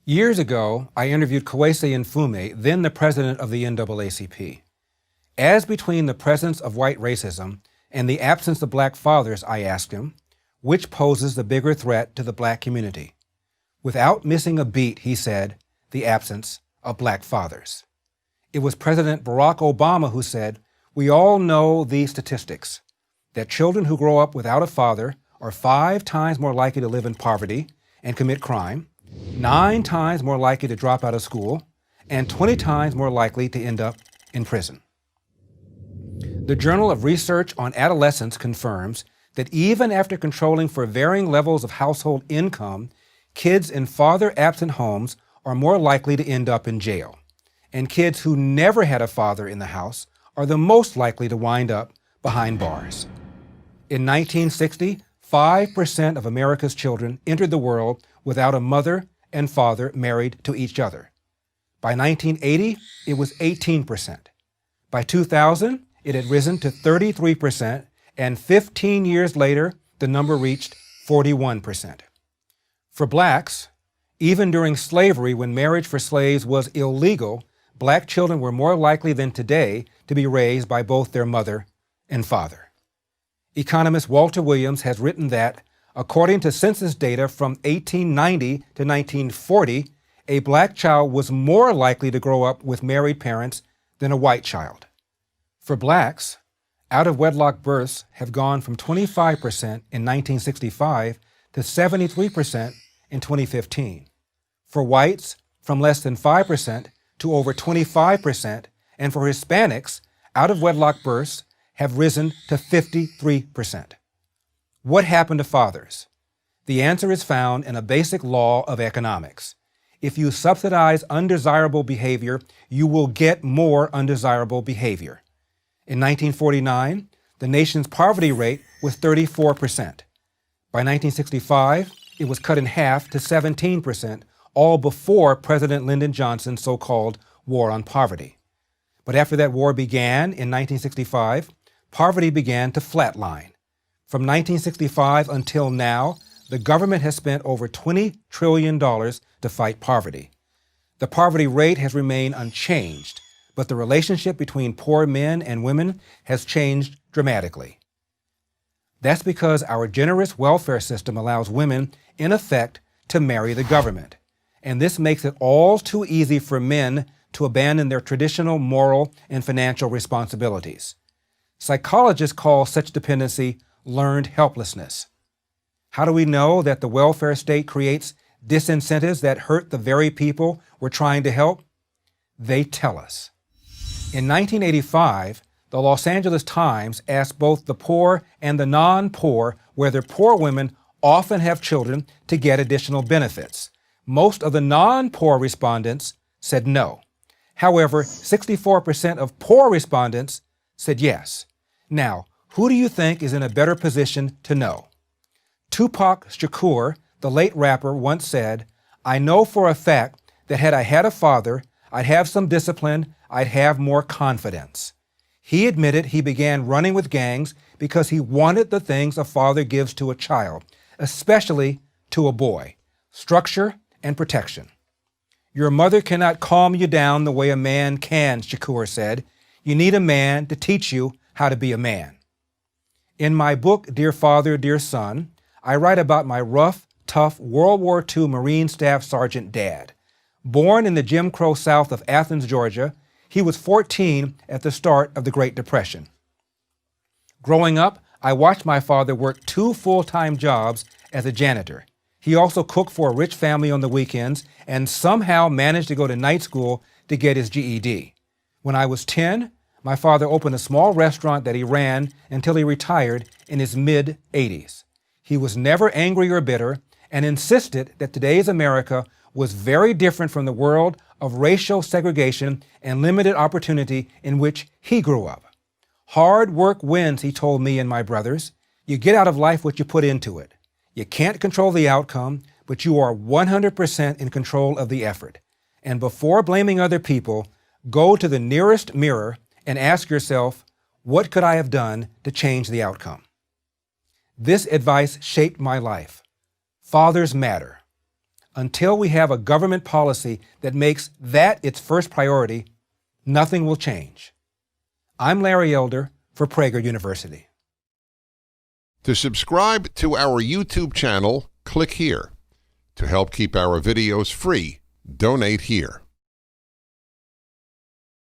Years ago, I interviewed Kwesi Mfume, then the president of the NAACP. As between the presence of white racism and the absence of black fathers, I asked him, which poses the bigger threat to the black community? Without missing a beat, he said, the absence of black fathers. It was President Barack Obama who said, we all know these statistics, that children who grow up without a father are 5 times more likely to live in poverty and commit crime, 9 times more likely to drop out of school, and 20 times more likely to end up in prison. The Journal of Research on Adolescence confirms that even after controlling for varying levels of household income, kids in father-absent homes are more likely to end up in jail. And kids who never had a father in the house are the most likely to wind up behind bars. In 1960, 5% of America's children entered the world without a mother and father married to each other. By 1980, it was 18%. By 2000, it had risen to 33%, and 15 years later, the number reached 41%. For blacks, even during slavery, when marriage for slaves was illegal, black children were more likely than today to be raised by both their mother and father. Economist Walter Williams has written that, according to census data from 1890 to 1940, a black child was more likely to grow up with married parents than a white child. For blacks, out-of-wedlock births have gone from 25% in 1965 to 73% in 2015. For whites, from less than 5% to over 25%, and for Hispanics, out-of-wedlock births have risen to 53%. What happened to fathers? The answer is found in a basic law of economics. If you subsidize undesirable behavior, you will get more undesirable behavior. In 1949, the nation's poverty rate was 34%. By 1965, it was cut in half to 17%, all before President Lyndon Johnson's so-called war on poverty. But after that war began in 1965, poverty began to flatline. From 1965 until now, the government has spent over $20 trillion to fight poverty. The poverty rate has remained unchanged, but the relationship between poor men and women has changed dramatically. That's because our generous welfare system allows women, in effect, to marry the government. And this makes it all too easy for men to abandon their traditional moral and financial responsibilities. Psychologists call such dependency learned helplessness. How do we know that the welfare state creates disincentives that hurt the very people we're trying to help? They tell us. In 1985, the Los Angeles Times asked both the poor and the non-poor whether poor women often have children to get additional benefits. Most of the non-poor respondents said no. However, 64% of poor respondents said yes. Now, who do you think is in a better position to know? Tupac Shakur, the late rapper, once said, I know for a fact that had I had a father, I'd have some discipline, I'd have more confidence. He admitted he began running with gangs because he wanted the things a father gives to a child, especially to a boy: structure and protection. Your mother cannot calm you down the way a man can, Shakur said. You need a man to teach you how to be a man. In my book, Dear Father, Dear Son, I write about my rough, tough World War II Marine Staff Sergeant dad. Born in the Jim Crow South of Athens, Georgia, he was 14 at the start of the Great Depression. Growing up, I watched my father work 2 full-time jobs as a janitor. He also cooked for a rich family on the weekends and somehow managed to go to night school to get his GED. When I was 10, my father opened a small restaurant that he ran until he retired in his mid-80s. He was never angry or bitter and insisted that today's America was very different from the world of racial segregation and limited opportunity in which he grew up. Hard work wins, he told me and my brothers. You get out of life what you put into it. You can't control the outcome, but you are 100% in control of the effort. And before blaming other people, go to the nearest mirror and ask yourself, what could I have done to change the outcome? This advice shaped my life. Fathers matter. Until we have a government policy that makes that its first priority, nothing will change. I'm Larry Elder for Prager University. To subscribe to our YouTube channel, click here. To help keep our videos free, donate here.